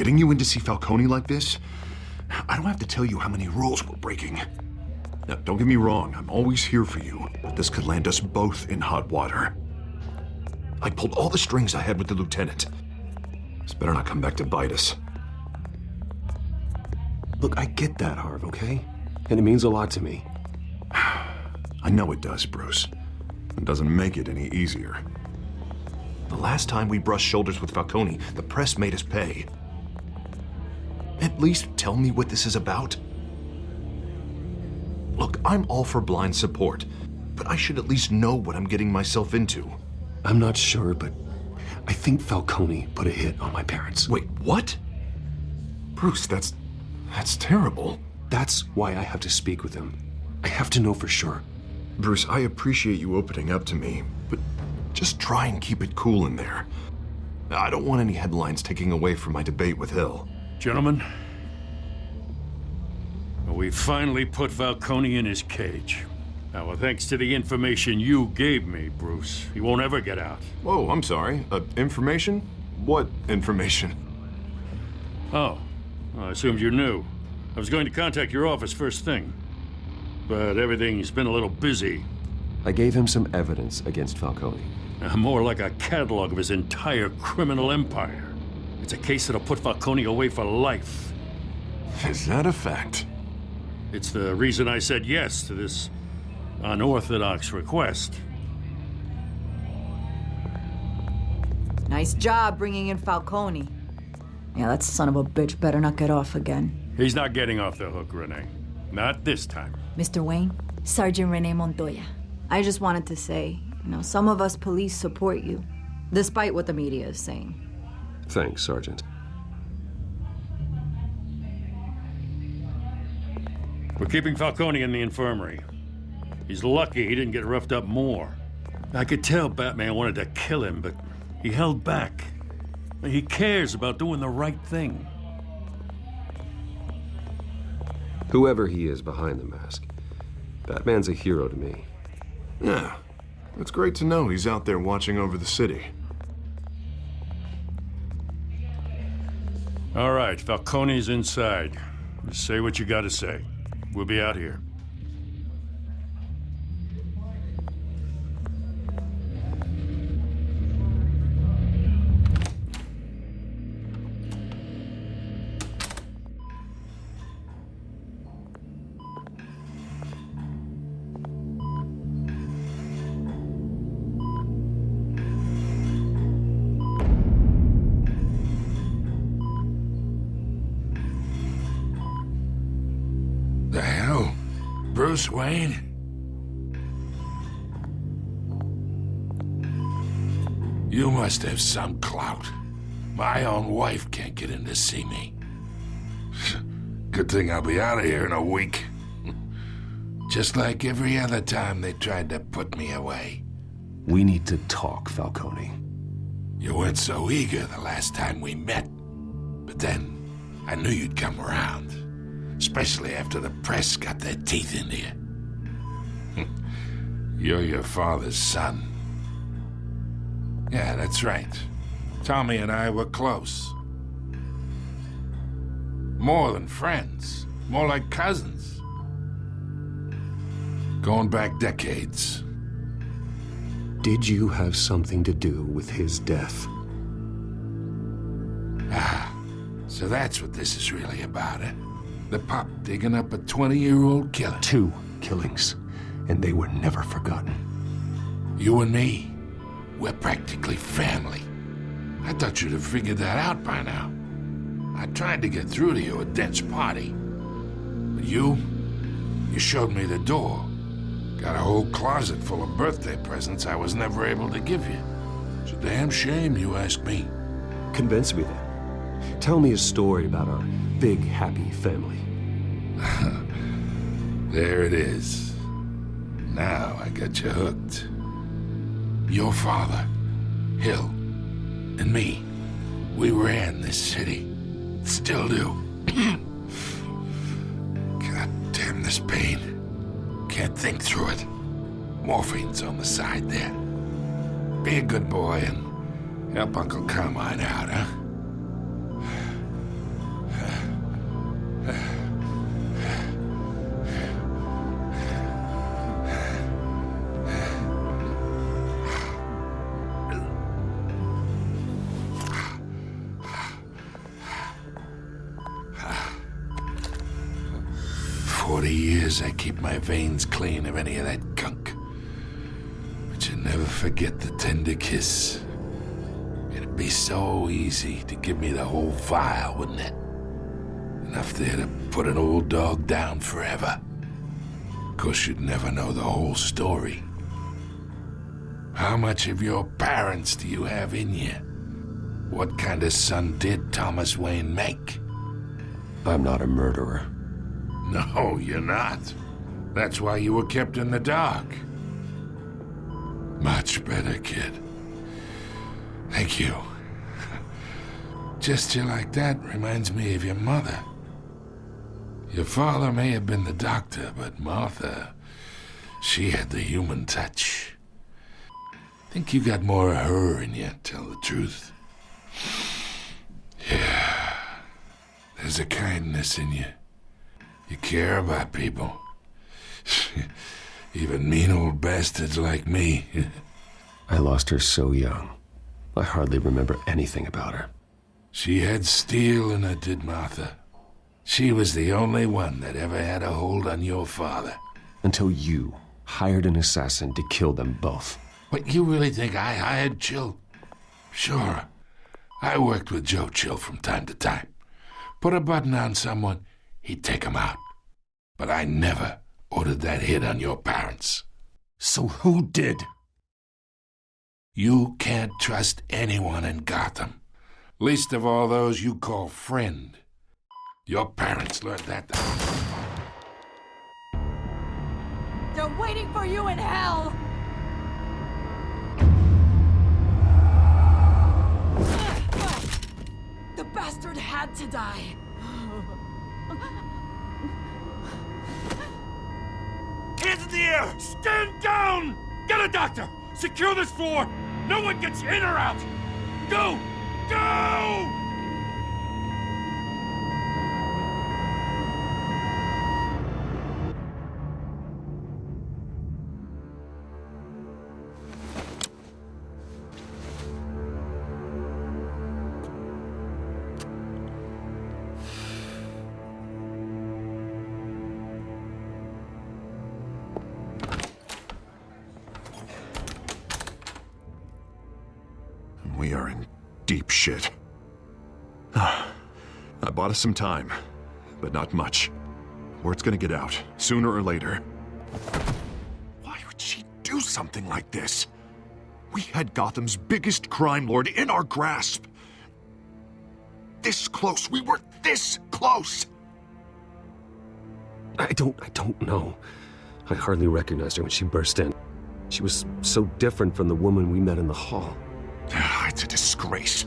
Getting you in to see Falcone like this? I don't have to tell you how many rules we're breaking. Now, don't get me wrong, I'm always here for you, but this could land us both in hot water. I pulled all the strings I had with the lieutenant. This better not come back to bite us. Look, I get that, Harv, okay? And it means a lot to me. I know it does, Bruce. It doesn't make it any easier. The last time we brushed shoulders with Falcone, the press made us pay. At least tell me what this is about. Look, I'm all for blind support, but I should at least know what I'm getting myself into. I'm not sure, but I think Falcone put a hit on my parents. Wait, what? Bruce, that's terrible. That's why I have to speak with him. I have to know for sure. Bruce, I appreciate you opening up to me, but just try and keep it cool in there. I don't want any headlines taking away from my debate with Hill. Gentlemen, we finally put Falcone in his cage. Now, thanks to the information you gave me, Bruce, he won't ever get out. Whoa, I'm sorry. Information? What information? Oh, I assumed you knew. I was going to contact your office first thing, but everything's been a little busy. I gave him some evidence against Falcone. More like a catalog of his entire criminal empire. It's a case that'll put Falcone away for life. Is that a fact? It's the reason I said yes to this unorthodox request. Nice job bringing in Falcone. Yeah, that son of a bitch better not get off again. He's not getting off the hook, Renee. Not this time. Mr. Wayne, Sergeant Renee Montoya. I just wanted to say, some of us police support you, despite what the media is saying. Thanks, Sergeant. We're keeping Falcone in the infirmary. He's lucky he didn't get roughed up more. I could tell Batman wanted to kill him, but he held back. He cares about doing the right thing. Whoever he is behind the mask, Batman's a hero to me. Yeah, it's great to know he's out there watching over the city. All right, Falcone's inside. Just say what you gotta say. We'll be out here. The hell? Bruce Wayne? You must have some clout. My own wife can't get in to see me. Good thing I'll be out of here in a week. Just like every other time they tried to put me away. We need to talk, Falcone. You weren't so eager the last time we met. But then, I knew you'd come around. Especially after the press got their teeth into you. You're your father's son. Yeah, that's right. Tommy and I were close. More than friends. More like cousins. Going back decades. Did you have something to do with his death? Ah, so that's what this is really about, eh? The pup digging up a 20-year-old killer. 2 killings, and they were never forgotten. You and me, we're practically family. I thought you'd have figured that out by now. I tried to get through to you at Dent's party. But you showed me the door. Got a whole closet full of birthday presents I was never able to give you. It's a damn shame you ask me. Convince me then. Tell me a story about our big, happy family. There it is. Now I got you hooked. Your father, Hill, and me, we ran this city. Still do. God damn this pain. Can't think through it. Morphine's on the side there. Be a good boy and help Uncle Carmine out, huh? the years I keep my veins clean of any of that gunk. But you never forget the tender kiss. It'd be so easy to give me the whole file, wouldn't it? Enough there to put an old dog down forever. Of course, you'd never know the whole story. How much of your parents do you have in you? What kind of son did Thomas Wayne make? I'm not a murderer. No, you're not. That's why you were kept in the dark. Much better, kid. Thank you. Gesture like that reminds me of your mother. Your father may have been the doctor, but Martha, she had the human touch. Think you got more of her in you, tell the truth. Yeah. There's a kindness in you. You care about people. Even mean old bastards like me. I lost her so young. I hardly remember anything about her. She had steel in her, did Martha. She was the only one that ever had a hold on your father. Until you hired an assassin to kill them both. What, you really think I hired Chill? Sure. I worked with Joe Chill from time to time. Put a button on someone, he'd take him out. But I never ordered that hit on your parents. So who did? You can't trust anyone in Gotham. Least of all those you call friend. Your parents learned that. They're waiting for you in hell! The bastard had to die. Hands in the air! Stand down! Get a doctor! Secure this floor! No one gets in or out! Go! Go! We are in deep shit. I bought us some time, but not much. Word's gonna get out, sooner or later. Why would she do something like this? We had Gotham's biggest crime lord in our grasp. This close, we were this close! I don't know. I hardly recognized her when she burst in. She was so different from the woman we met in the hall. It's a disgrace.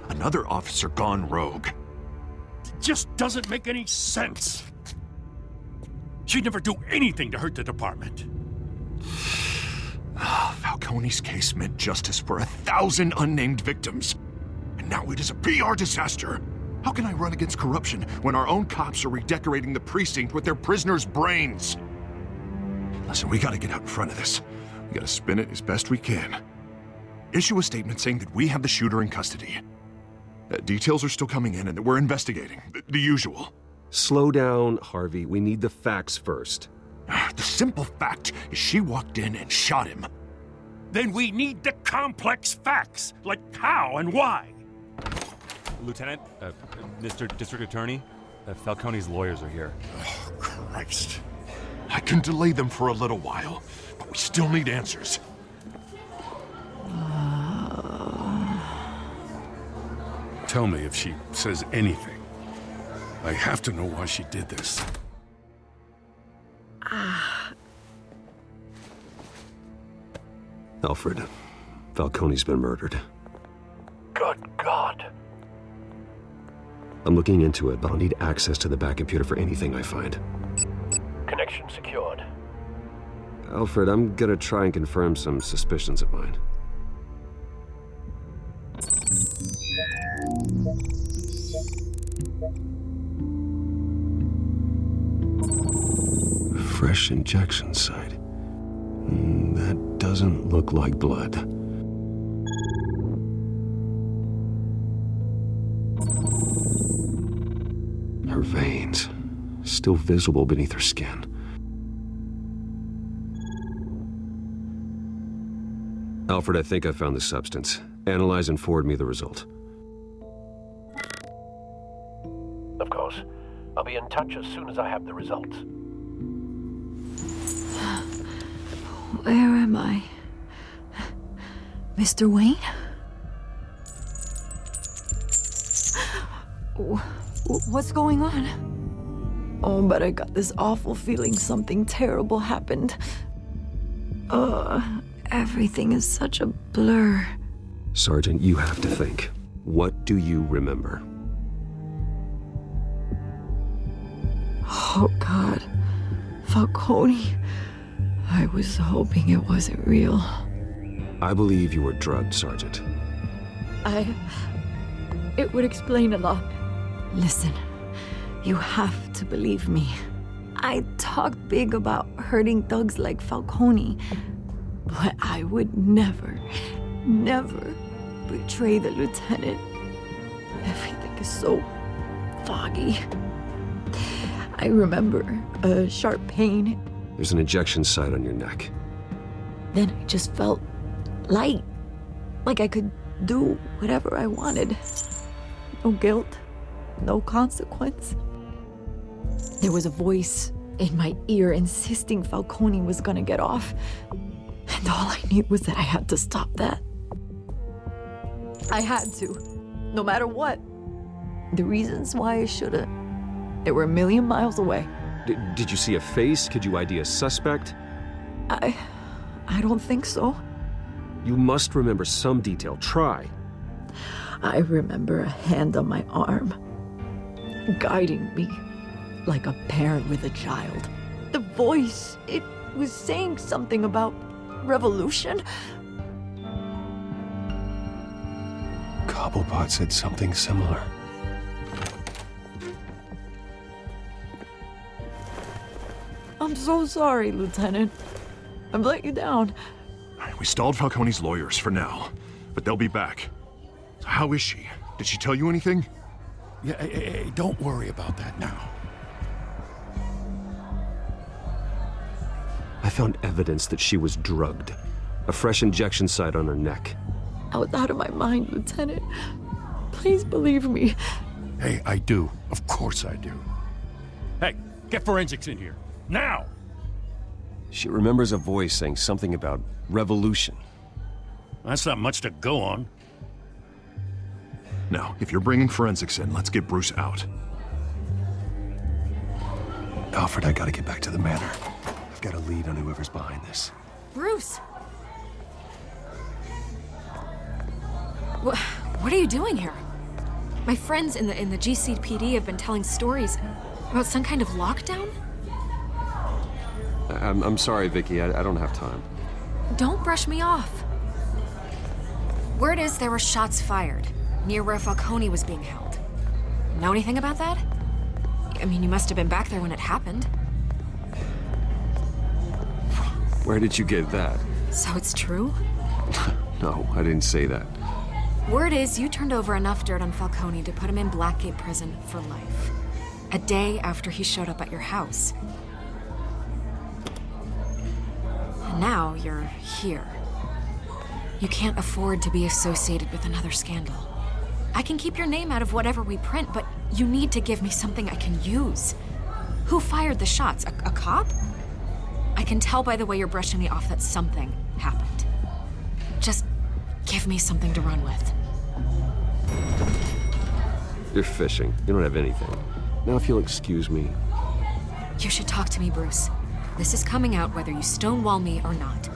Another officer gone rogue. It just doesn't make any sense. She'd never do anything to hurt the department. Falcone's case meant justice for 1,000 unnamed victims. And now it is a PR disaster. How can I run against corruption when our own cops are redecorating the precinct with their prisoners' brains? Listen, we gotta get out in front of this. We gotta spin it as best we can. Issue a statement saying that we have the shooter in custody. Details are still coming in and that we're investigating. The usual. Slow down, Harvey. We need the facts first. The simple fact is she walked in and shot him. Then we need the complex facts, like how and why. Lieutenant, Mr. District Attorney, Falcone's lawyers are here. Oh, Christ. I can delay them for a little while, but we still need answers. Tell me if she says anything. I have to know why she did this. Alfred, Falcone's been murdered. Good God. I'm looking into it, but I'll need access to the back computer for anything I find. Connection secured. Alfred, I'm gonna try and confirm some suspicions of mine. Fresh injection site. That doesn't look like blood. Her veins, still visible beneath her skin. Alfred, I think I found the substance. Analyze and forward me the result. Of course. I'll be in touch as soon as I have the results. Where am I? Mr. Wayne? What's going on? Oh, but I got this awful feeling something terrible happened. Everything is such a blur. Sergeant, you have to think. What do you remember? Oh, God. Falcone. I was hoping it wasn't real. I believe you were drugged, Sergeant. It would explain a lot. Listen, you have to believe me. I talked big about hurting thugs like Falcone, but I would never betray the lieutenant. Everything is so foggy. I remember a sharp pain. There's an injection site on your neck. Then I just felt light, like I could do whatever I wanted. No guilt, no consequence. There was a voice in my ear insisting Falcone was gonna get off. And all I knew was that I had to stop that. I had to, no matter what. The reasons why I should've, they were a million miles away. Did you see a face? Could you ID a suspect? I don't think so. You must remember some detail. Try. I remember a hand on my arm, guiding me like a parent with a child. The voice, it was saying something about revolution. Cobblepot said something similar. I'm so sorry, Lieutenant. I've let you down. We stalled Falcone's lawyers for now, but they'll be back. So how is she? Did she tell you anything? Yeah, hey, don't worry about that now. I found evidence that she was drugged. A fresh injection site on her neck. I was out of my mind, Lieutenant. Please believe me. Hey, I do. Of course I do. Hey, get forensics in here. Now! She remembers a voice saying something about revolution. That's not much to go on. Now, if you're bringing forensics in, let's get Bruce out. Alfred, I gotta get back to the manor. I've got a lead on whoever's behind this. Bruce! What are you doing here? My friends in the GCPD have been telling stories about some kind of lockdown? I'm sorry, Vicky. I don't have time. Don't brush me off. Word is there were shots fired near where Falcone was being held. Know anything about that? I mean, you must have been back there when it happened. Where did you get that? So it's true? No, I didn't say that. Word is you turned over enough dirt on Falcone to put him in Blackgate Prison for life. A day after he showed up at your house. And now you're here. You can't afford to be associated with another scandal. I can keep your name out of whatever we print, but you need to give me something I can use. Who fired the shots? A cop? I can tell by the way you're brushing me off that something happened. Just give me something to run with. You're fishing. You don't have anything. Now, if you'll excuse me. You should talk to me, Bruce. This is coming out whether you stonewall me or not.